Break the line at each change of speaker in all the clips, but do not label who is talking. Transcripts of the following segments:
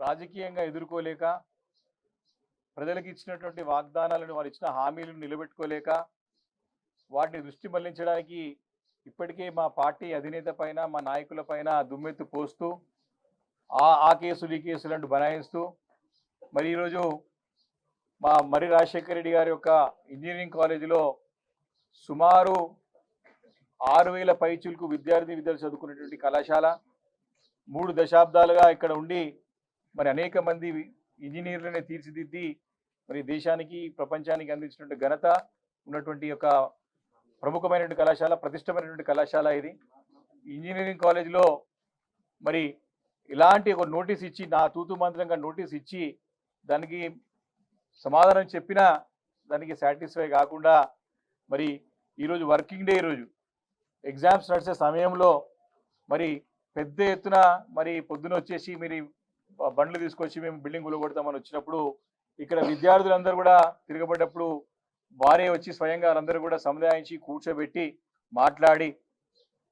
రాజకీయంగా ఎదుర్కోలేక, ప్రజలకు ఇచ్చినటువంటి వాగ్దానాలను, వారు ఇచ్చిన హామీలను నిలబెట్టుకోలేక, వాటిని దృష్టి మళ్లించడానికి ఇప్పటికే మా పార్టీ అధినేత పైన, మా నాయకుల పైన దుమ్మెత్తు పోస్తూ ఆ కేసులు ఈ కేసులు అంటూ బనాయిస్తూ మరి ఈరోజు మా మర్రి రాజశేఖర రెడ్డి గారి యొక్క ఇంజనీరింగ్ కాలేజీలో సుమారు 6,000 పైచులకు విద్యార్థులు చదువుకునేటువంటి కళాశాల 3 దశాబ్దాలుగా ఇక్కడ ఉండి మరి అనేక మంది ఇంజనీర్లని తీర్చిదిద్ది మరి దేశానికి ప్రపంచానికి అందించినటువంటి ఘనత ఉన్నటువంటి యొక్క ప్రముఖమైనటువంటి కళాశాల, ప్రతిష్టమైనటువంటి కళాశాల ఇది. ఇంజనీరింగ్ కాలేజీలో మరి ఇలాంటి ఒక నోటీస్ ఇచ్చి, నా తూతు మంత్రంగా నోటీస్ ఇచ్చి దానికి సమాధానం చెప్పినా దానికి సాటిస్ఫై కాకుండా మరి ఈరోజు వర్కింగ్ డే, ఈరోజు ఎగ్జామ్స్ నడిచే సమయంలో మరి పెద్ద ఎత్తున మరి పొద్దున వచ్చేసి మీరు బండ్లు తీసుకొచ్చి మేము బిల్డింగ్ కూలగొడతామని వచ్చినప్పుడు ఇక్కడ విద్యార్థులందరూ కూడా తిరగబడ్డప్పుడు వారే వచ్చి స్వయంగా అందరూ కూడా సముదాయించి కూర్చోబెట్టి మాట్లాడి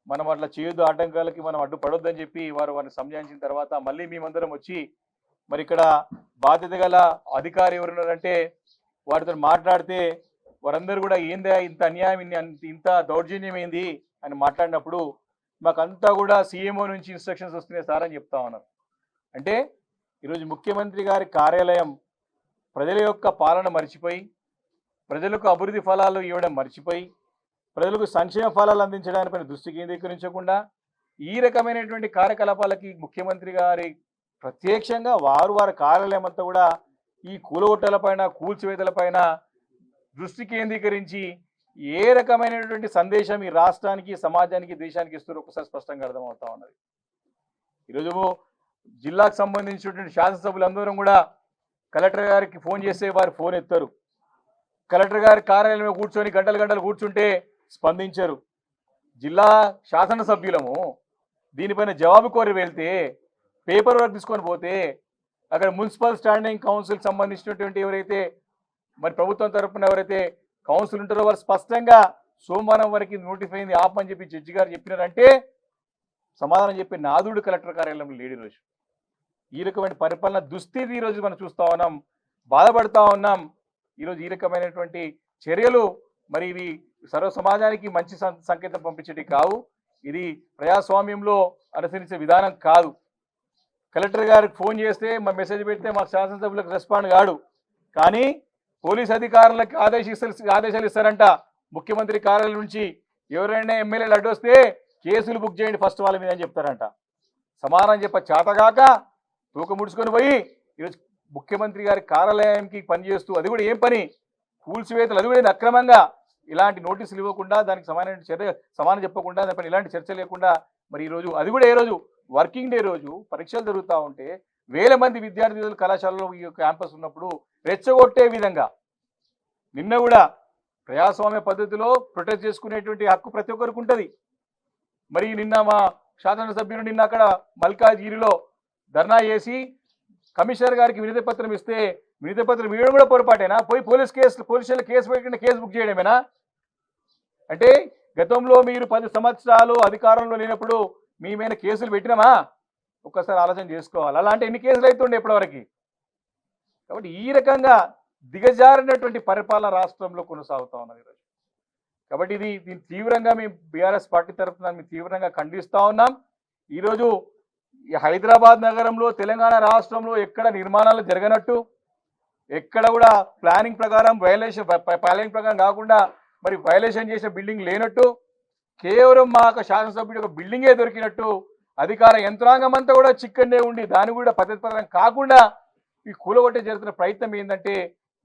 మనం అట్లా చేయొద్దు, ఆటంకాలకి మనం అడ్డుపడొద్దని చెప్పి వారిని సంజాయించిన తర్వాత మళ్ళీ మేమందరం వచ్చి మరి ఇక్కడ బాధ్యత గల అధికారి ఎవరున్నారంటే వారితో మాట్లాడితే వారందరూ కూడా ఏందా ఇంత అన్యాయం, ఇంత దౌర్జన్యం ఏంది అని మాట్లాడినప్పుడు మాకంతా కూడా సీఎంఓ నుంచి ఇన్స్ట్రక్షన్స్ వస్తున్నాయి సార్ అని చెప్తా ఉన్నారు. అంటే ఈరోజు ముఖ్యమంత్రి గారి కార్యాలయం ప్రజల యొక్క పాలన మర్చిపోయి, ప్రజలకు అభివృద్ధి ఫలాలు ఇవ్వడం మర్చిపోయి, ప్రజలకు సంక్షేమ ఫలాలు అందించడానిపై దృష్టి కేంద్రీకరించకుండా ఈ రకమైనటువంటి కార్యకలాపాలకి ముఖ్యమంత్రి గారి ప్రత్యక్షంగా వారి కార్యాలయం అంతా కూడా ఈ కూలగొట్టలపైన, కూల్చివేతలపైన దృష్టి కేంద్రీకరించి ఏ రకమైనటువంటి సందేశం ఈ రాష్ట్రానికి, సమాజానికి, దేశానికి ఇస్తారో ఒకసారి స్పష్టంగా అర్థమవుతా ఉన్నది. ఈరోజు జిల్లాకు సంబంధించినటువంటి శాసనసభ్యులందరం కూడా కలెక్టర్ గారికి ఫోన్ చేస్తే వారు ఫోన్ ఎత్తారు. కలెక్టర్ గారి కార్యాలయంలో కూర్చొని గంటలు కూర్చుంటే స్పందించరు. జిల్లా శాసనసభ్యులము దీనిపైన జవాబు కోరి వెళ్తే, పేపర్ వర్క్ తీసుకొని పోతే అక్కడ మున్సిపల్ స్టాండింగ్ కౌన్సిల్ సంబంధించినటువంటి ఎవరైతే మరి ప్రభుత్వం తరఫున ఎవరైతే కౌన్సిల్ ఉంటారో వారు స్పష్టంగా సోమవారం వరకు నోటిఫై అయింది ఆపని చెప్పి జడ్జి గారు చెప్పినారంటే సమాధానం చెప్పి నాదుడు కలెక్టర్ కార్యాలయంలో లేడు. ఈరోజు ఈ రకమైన పరిపాలన దుస్థితి ఈరోజు మనం చూస్తూ ఉన్నాం, బాధపడతా ఉన్నాం. ఈరోజు ఈ రకమైనటువంటి చర్యలు మరి ఇవి సర్వ సమాజానికి మంచి సంకేతం పంపించేవి కావు. ఇది ప్రజాస్వామ్యంలో అనుసరించే విధానం కాదు. కలెక్టర్ గారికి ఫోన్ చేస్తే మా మెసేజ్ పెడితే మా శాసనసభ్యులకు రెస్పాండ్ కాడు, కానీ పోలీస్ అధికారులకు ఆదేశాలు ఇస్తారంట. ముఖ్యమంత్రి కార్యాలయం నుంచి ఎవరైనా ఎమ్మెల్యేలు అడ్డొస్తే కేసులు బుక్ చేయండి ఫస్ట్ వాళ్ళ మీద అని చెప్తారంట. సమాధానం చెప్ప చేతగాక తూక ముడుచుకొని పోయి ఈరోజు ముఖ్యమంత్రి గారి కార్యాలయానికి పనిచేస్తూ, అది కూడా ఏం పని, కూల్చివేతలు, అది కూడా అక్రమంగా ఇలాంటి నోటీసులు ఇవ్వకుండా, దానికి సమానం చెప్పకుండా, దానిపైన ఇలాంటి చర్చ లేకుండా మరి ఈరోజు అది కూడా ఏ రోజు వర్కింగ్ డే రోజు పరీక్షలు జరుగుతూ ఉంటే వేల మంది విద్యార్థులు కళాశాలలో ఈ క్యాంపస్ ఉన్నప్పుడు రెచ్చగొట్టే విధంగా నిన్న కూడా ప్రజాస్వామ్య పద్ధతిలో ప్రొటెస్ట్ చేసుకునేటువంటి హక్కు ప్రతి ఒక్కరికి ఉంటుంది. మరి నిన్న మా శాసనసభ్యులు నిన్న అక్కడ మల్కాజ్గిరిలో ధర్నా చేసి కమిషనర్ గారికి వినతి పత్రం ఇస్తే వినతి పత్రం ఇవ్వడం కూడా పొరపాటేనా? పోయి పోలీస్ స్టేషన్లో కేసు పెట్టిన కేసు బుక్ చేయడమేనా? అంటే గతంలో మీరు 10 సంవత్సరాలు అధికారంలో లేనప్పుడు మీ మీద కేసులు పెట్టినామా? ఒక్కసారి ఆలోచన చేసుకోవాలి. అలాంటి ఎన్ని కేసులు అవుతుండే ఇప్పటివరకు? కాబట్టి ఈ రకంగా దిగజారినటువంటి పరిపాలన రాష్ట్రంలో కొనసాగుతూ ఉన్నది ఈరోజు. కాబట్టి దీన్ని తీవ్రంగా మేము బీఆర్ఎస్ పార్టీ తరఫున మేము తీవ్రంగా ఖండిస్తూ ఉన్నాం. ఈరోజు హైదరాబాద్ నగరంలో, తెలంగాణ రాష్ట్రంలో ఎక్కడ నిర్మాణాలు జరగనట్టు, ఎక్కడ కూడా ప్లానింగ్ ప్రకారం ప్లానింగ్ ప్రకారం కాకుండా మరి వైలేషన్ చేసిన బిల్డింగ్ లేనట్టు, కేవలం మా శాసనసభ్యుడి యొక్క బిల్డింగే దొరికినట్టు, అధికార యంత్రాంగం అంతా కూడా చిక్కనే ఉండి దాన్ని కూడా పద్ధతిపరం కాకుండా ఈ కూలగొట్టే జరుగుతున్న ప్రయత్నం ఏంటంటే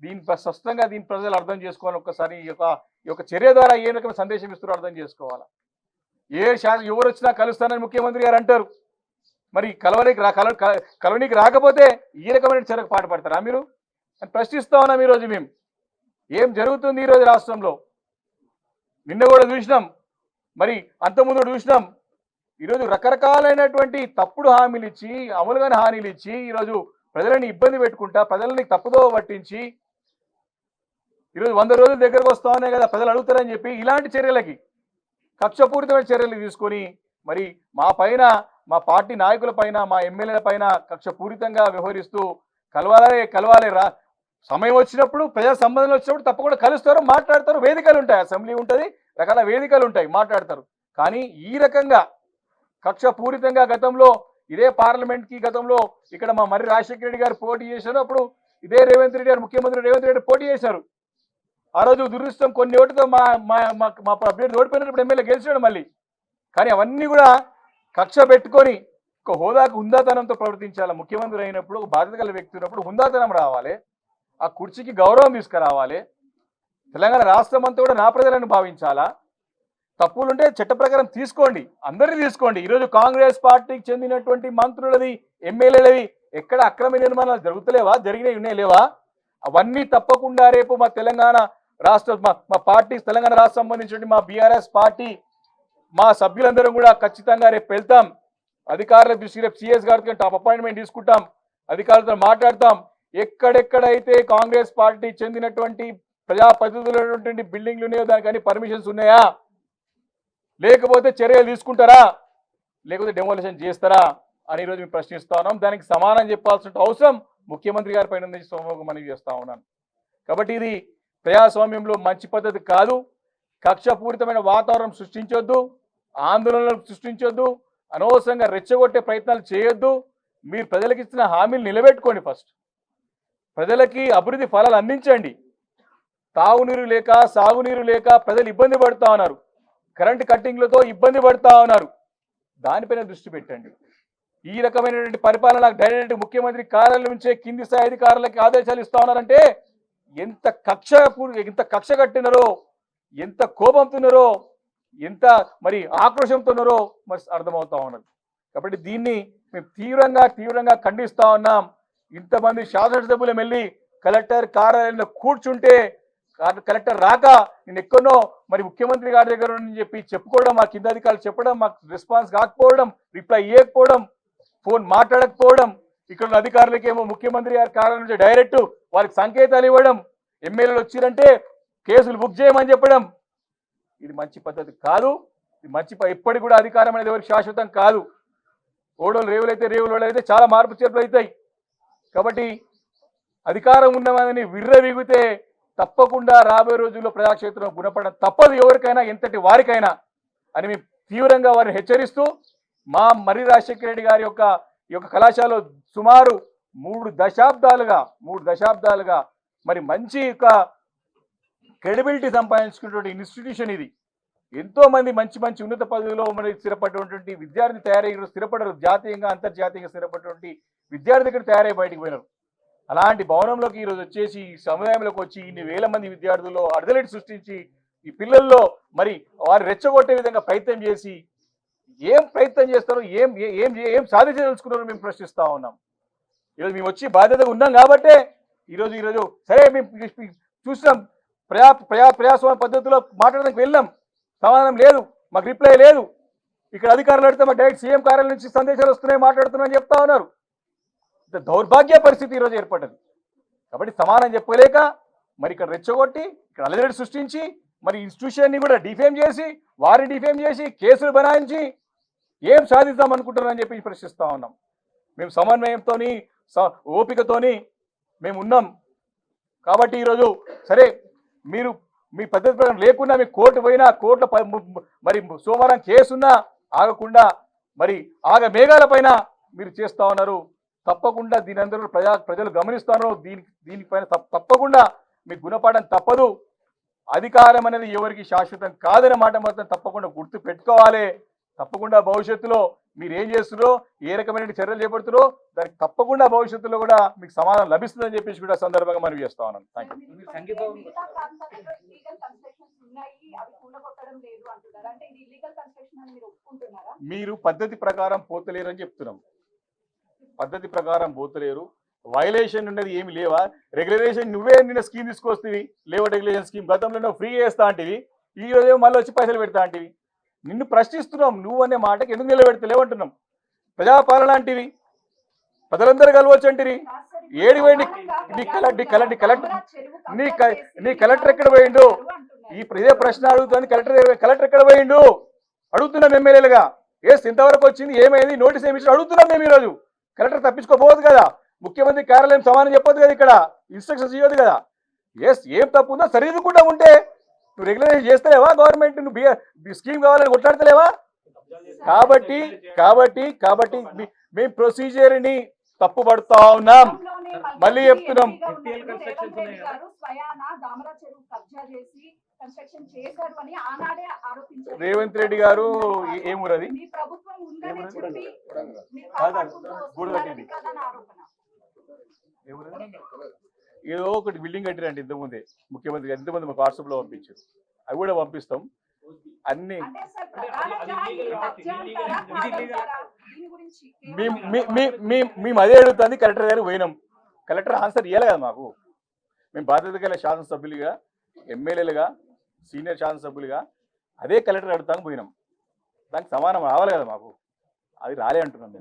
దీని స్పష్టంగా దీని ప్రజలు అర్థం చేసుకోవాలి. ఒక్కసారి ఈ యొక్క చర్య ద్వారా ఏ రకమైన సందేశం ఇస్తారో అర్థం చేసుకోవాలా. ఎవరు వచ్చినా కలుస్తానని ముఖ్యమంత్రి గారు అంటారు, మరి కలవనీకి రాకపోతే ఈ రకమైన చర్యకు పాటుపడతారా మీరు అని ప్రశ్నిస్తా ఉన్నాం. ఈరోజు మేము ఏం జరుగుతుంది ఈరోజు రాష్ట్రంలో నిన్న కూడా చూసినాం, మరి అంతకుముందు చూసినాం. ఈరోజు రకరకాలైనటువంటి తప్పుడు హామీలు ఇచ్చి, అమలుగాని హామీలు ఇచ్చి ఈరోజు ప్రజలని ఇబ్బంది పెట్టుకుంటా, ప్రజలని తప్పుదో పట్టించి ఈరోజు 100 రోజుల దగ్గరకు వస్తా ఉన్నాయి కదా ప్రజలు అడుగుతారని చెప్పి ఇలాంటి చర్యలకి కక్షపూరితమైన చర్యలు తీసుకొని మరి మా పైన మా పార్టీ నాయకుల పైన మా ఎమ్మెల్యేల పైన కక్షపూరితంగా వ్యవహరిస్తూ కలవాలి సమయం వచ్చినప్పుడు ప్రజా సంబంధం వచ్చినప్పుడు తప్పకుండా కలుస్తారు, మాట్లాడతారు, వేదికలు ఉంటాయి, అసెంబ్లీ ఉంటుంది, రకాల వేదికలు ఉంటాయి, మాట్లాడతారు. కానీ ఈ రకంగా కక్షపూరితంగా గతంలో ఇదే పార్లమెంట్కి గతంలో ఇక్కడ మా మర్రి రాజశేఖర రెడ్డి గారు పోటీ చేశారు, అప్పుడు ఇదే రేవంత్ రెడ్డి గారు ముఖ్యమంత్రి రేవంత్ రెడ్డి పోటీ చేశారు. ఆ రోజు దురదృష్టం కొన్ని ఓటుతో మా అభ్యర్థి ఓడిపోయినప్పుడు ఎమ్మెల్యే గెలిచాడు మళ్ళీ. కానీ అవన్నీ కూడా కక్ష పెట్టుకొని ఒక హోదాకు హుందాతనంతో ప్రవర్తించాలి. ముఖ్యమంత్రి అయినప్పుడు ఒక బాధ్యత గల వ్యక్తి ఉన్నప్పుడు హుందాతనం రావాలి, ఆ కుర్చీకి గౌరవం తీసుకురావాలి. తెలంగాణ రాష్ట్రం అంతా కూడా నా ప్రజలను భావించాలా. తప్పులుంటే చట్ట ప్రకారం తీసుకోండి, అందరినీ తీసుకోండి. ఈరోజు కాంగ్రెస్ పార్టీకి చెందినటువంటి మంత్రులది ఎమ్మెల్యేలది ఎక్కడ అక్రమ నిర్మాణాలు జరుగుతలేవా, జరిగినవి ఉన్నాయి లేవా? అవన్నీ తప్పకుండా రేపు మా తెలంగాణ రాష్ట్ర మా పార్టీ తెలంగాణ రాష్ట్రం సంబంధించిన మా బీఆర్ఎస్ పార్టీ మా సభ్యులందరం కూడా ఖచ్చితంగా రేపు వెళ్తాం. అధికారుల దృష్టి రేపు సిఎస్ గారికి టాప్ అపాయింట్మెంట్ తీసుకుంటాం, అధికారులతో మాట్లాడతాం. ఎక్కడెక్కడైతే కాంగ్రెస్ పార్టీ చెందినటువంటి ప్రజాప్రతినిధులైనటువంటి బిల్డింగ్లు ఉన్నాయో దానికని పర్మిషన్స్ ఉన్నాయా, లేకపోతే చర్యలు తీసుకుంటారా, లేకపోతే డెమోలిషన్ చేస్తారా అని ఈరోజు మేము ప్రశ్నిస్తా ఉన్నాం. దానికి సమానం చెప్పాల్సిన అవసరం ముఖ్యమంత్రి గారి పైన మనవి చేస్తా ఉన్నాను. కాబట్టి ఇది ప్రజాస్వామ్యంలో మంచి పద్ధతి కాదు. కక్షపూరితమైన వాతావరణం సృష్టించొద్దు, ఆందోళనలు సృష్టించొద్దు, అనవసరంగా రెచ్చగొట్టే ప్రయత్నాలు చేయొద్దు. మీరు ప్రజలకు ఇచ్చిన హామీలు నిలబెట్టుకోండి. ఫస్ట్ ప్రజలకి అభివృద్ధి ఫలాలు అందించండి. తాగునీరు లేక సాగునీరు లేక ప్రజలు ఇబ్బంది పడుతూ ఉన్నారు, కరెంటు కట్టింగ్లతో ఇబ్బంది పడుతూ ఉన్నారు. దానిపైన దృష్టి పెట్టండి. ఈ రకమైనటువంటి పరిపాలన డైరెక్ట్ ముఖ్యమంత్రి కార్యాలయం నుంచే కింది స్థాయి అధికారులకి ఆదేశాలు ఇస్తా ఉన్నారంటే ఎంత కక్ష కట్టినారో, ఎంత కోపంతున్నారో, ఎంత మరి ఆక్రోశంతోన్నారో మరి అర్థమవుతా ఉన్నది. కాబట్టి దీన్ని మేము తీవ్రంగా ఖండిస్తా ఉన్నాం. ఇంతమంది శాసనసభ్యులు వెళ్ళి కలెక్టర్ కార్యాలయంలో కూర్చుంటే కలెక్టర్ రాక నేను ఎక్కడో మరి ముఖ్యమంత్రి గారి దగ్గర చెప్పి చెప్పుకోవడం, మా కింద అధికారులు చెప్పడం, మాకు రెస్పాన్స్ కాకపోవడం, రిప్లై ఇవ్వకపోవడం, ఫోన్ మాట్లాడకపోవడం, ఇక్కడ ఉన్న అధికారులకేమో ముఖ్యమంత్రి గారి కార్యాలయం నుంచి డైరెక్ట్ వారికి సంకేతాలు ఇవ్వడం, ఎమ్మెల్యేలు వచ్చిరంటే కేసులు బుక్ చేయమని చెప్పడం, ఇది మంచి పద్ధతి కాదు. ఇది ఎప్పటికి కూడా అధికారం అనేది ఎవరికి శాశ్వతం కాదు. ఓడోలు రేవులైతే రేవులు చాలా మార్పు చేర్పులు అవుతాయి. కాబట్టి అధికారం ఉన్నవాదని విర్రవీగితే తప్పకుండా రాబోయే రోజుల్లో ప్రజాక్షేత్రంలో గుణపడడం తప్పదు ఎవరికైనా, ఎంతటి వారికైనా అని మేము తీవ్రంగా వారిని హెచ్చరిస్తూ మా మర్రి రాజశేఖర రెడ్డి గారి యొక్క కళాశాలలో సుమారు 3 దశాబ్దాలుగా మరి మంచి క్రెడిబిలిటీ సంపాదించుకున్నటువంటి ఇన్స్టిట్యూషన్ ఇది. ఎంతో మంది మంచి ఉన్నత పదవిలో మరి స్థిరపడినటువంటి విద్యార్థి తయారయ్యారు, స్థిరపడరు, జాతీయంగా అంతర్జాతీయంగా స్థిరపడినటువంటి విద్యార్థి ఇక్కడ తయారై బయటికి పోయినారు. అలాంటి భవనంలోకి ఈరోజు వచ్చేసి ఈ సముదాయంలోకి వచ్చి ఇన్ని వేల మంది విద్యార్థుల్లో అడదలెట్ సృష్టించి ఈ పిల్లల్లో మరి వారు రెచ్చగొట్టే విధంగా ప్రయత్నం చేసి ఏం ప్రయత్నం చేస్తారో, ఏం సాధించదలుచుకున్నారో మేము ప్రశ్నిస్తా ఉన్నాం. ఈరోజు మేము వచ్చి బాధ్యతగా ఉన్నాం కాబట్టే ఈరోజు సరే మేము చూసినాం, ప్రజాస్వామ్య పద్ధతిలో మాట్లాడడానికి వెళ్ళాం, సమాధానం లేదు, మాకు రిప్లై లేదు. ఇక్కడ అధికారులు అడిగితే మాకు డైరెక్ట్ సీఎం కార్యాలయం నుంచి సందేశాలు వస్తున్నాయి, మాట్లాడుతున్నాయని చెప్తా ఉన్నారు. దౌర్భాగ్య పరిస్థితి ఈరోజు ఏర్పడ్డది. కాబట్టి సమానం చెప్పలేక మరి ఇక్కడ రెచ్చగొట్టి ఇక్కడ అలజడి సృష్టించి మరి ఇన్స్టిట్యూషన్ని కూడా డిఫేమ్ చేసి వారిని డిఫేమ్ చేసి కేసులు బనాయించి ఏం సాధిద్దాం అనుకుంటున్నారని చెప్పి ప్రశ్నిస్తూ ఉన్నాం. మేము సమన్వయంతో ఓపికతోని మేము ఉన్నాం. కాబట్టి ఈరోజు సరే మీరు మీ పద్ధతి ప్రకారం లేకున్నా మీ కోర్టు పోయినా కోర్టులో మరి సోమవారం కేసున్నా ఆగకుండా మరి మేఘాల పైన మీరు చేస్తూ ఉన్నారు. తప్పకుండా దీని అందరూ ప్రజలు గమనిస్తున్నారు. దీనిపైన తప్పకుండా మీకు గుణపాఠం తప్పదు. అధికారం అనేది ఎవరికి శాశ్వతం కాదనే మాట మాత్రం తప్పకుండా గుర్తు పెట్టుకోవాలి. తప్పకుండా భవిష్యత్తులో మీరు ఏం చేస్తున్నారో, ఏ రకమైన చర్యలు చేపడుతున్నారో దానికి తప్పకుండా భవిష్యత్తులో కూడా మీకు సమాధానం లభిస్తుందని చెప్పేసి కూడా సందర్భంగా మనం చేస్తా ఉన్నాను. Thank you. మీరు పద్ధతి ప్రకారం పోతలేరని చెప్తున్నాం. పద్ధతి ప్రకారం పోతలేరు, వైలేషన్ ఉన్నది ఏమి లేవా? రెగ్యులరేషన్ నువ్వే నిన్న స్కీమ్ తీసుకొస్తేవి, లేవో రెగ్యులేషన్ స్కీమ్ గతంలో ఫ్రీ చేస్తా అంటివి, ఈ రోజు మళ్ళీ వచ్చి పైసలు పెడతా అంటివి. నిన్ను ప్రశ్నిస్తున్నాం, నువ్వు అనే మాటకి ఎందుకు నిలబెడతలేవంటున్నాం. ప్రజాపాలన అంటివి, ప్రజలందరూ కలవచ్చు అంటివి, ఏడి పోయింది నీ కలెక్టర్ ఎక్కడ పోయిండు? ఇదే ప్రశ్న అడుగుతుంది. కలెక్టర్ ఎక్కడ పోయిండు అడుగుతున్నాం ఎమ్మెల్యేలుగా. ఎస్ ఇంతవరకు వచ్చింది, ఏమైంది, నోటీస్ ఏమి ఇచ్చి అడుగుతున్నాం మేము ఈరోజు. కలెక్టర్ తప్పించుకోపోవద్దు కదా, ముఖ్యమంత్రి కార్యాలయం సమానం చెప్పొద్దు కదా, ఇక్కడ ఇన్స్ట్రక్షన్స్ ఇవ్వదు కదా. ఎస్ ఏం తప్పు ఉందో సరిదిద్దుకుంటా ఉంటే నువ్వు రెగ్యులైజ్ చేస్తలేవా, గవర్నమెంట్ నువ్వు స్కీమ్ కావాలని కొట్లాడతలేవా? కాబట్టి కాబట్టి కాబట్టి మేము ప్రొసీజర్ని తప్పు పడుతా ఉన్నాం. మళ్ళీ చెప్తున్నాం, రేవంత్ రెడ్డి గారు ఏం ఊరది ఏదో ఒకటి బిల్డింగ్ కట్టిరండి ఇంతకుముందే ముఖ్యమంత్రి గారు, ఇంతమంది మాకు వాట్సాప్ లో పంపించారు, అవి కూడా పంపిస్తాం అన్ని. మేము అదే అడుగుతుంది, కలెక్టర్ గారు పోయినాం, కలెక్టర్ ఆన్సర్ ఇవ్వాలి కదా మాకు. మేము బాధ్యత గల శాసనసభ్యులుగా, ఎమ్మెల్యేలుగా, సీనియర్ శాసనసభ్యులుగా అదే కలెక్టర్ అడుగుతాను పోయినాం, దానికి సమానం రావాలి కదా మాకు, అది రాలే అంటున్నాం.